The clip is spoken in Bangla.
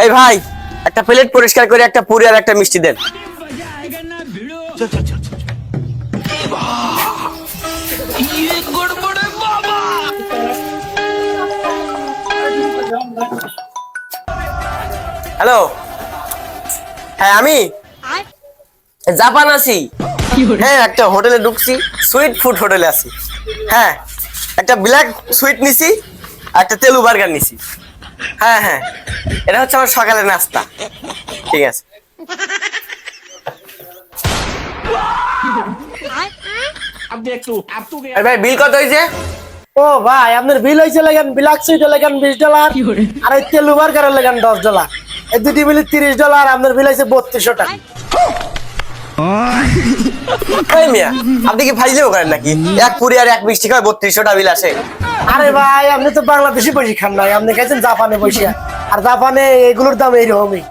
এই ভাই একটা প্লেট পরিষ্কার করে একটা পুরি আর একটা মিষ্টি দেন। হ্যালো, হ্যাঁ আমি জাপান আছি। হ্যাঁ একটা হোটেলে ঢুকছি, সুইট ফুড হোটেলে আছি। হ্যাঁ একটা ব্ল্যাক সুইট নিছি আর একটা তেলু বার্গার নিছি। হ্যাঁ হ্যাঁ এটা হচ্ছে আমার সকালের নাস্তা। ঠিক আছে। এই ভাই বিল কত হয়েছে? ও ভাই আপনার বিল হয়েছে লাগান ব্ল্যাক সুইটে লাগান $20 আর এই তেলু বার্গারের লাগান $10। এই দুটি মিলে $30। আপনার বিল হয়েছে 3200 টাকা। এই মিয়া আপনি কি ফাইলেও করেন নাকি? এক পুরি আর এক মিষ্টি খাওয়া 3200 টাকা বিল আসে? আরে ভাই আপনি তো বাংলাদেশি বসে খান নাই, আপনি খাইছেন জাপানে বসে, আর জাপানে এগুলোর দাম এইরকমই।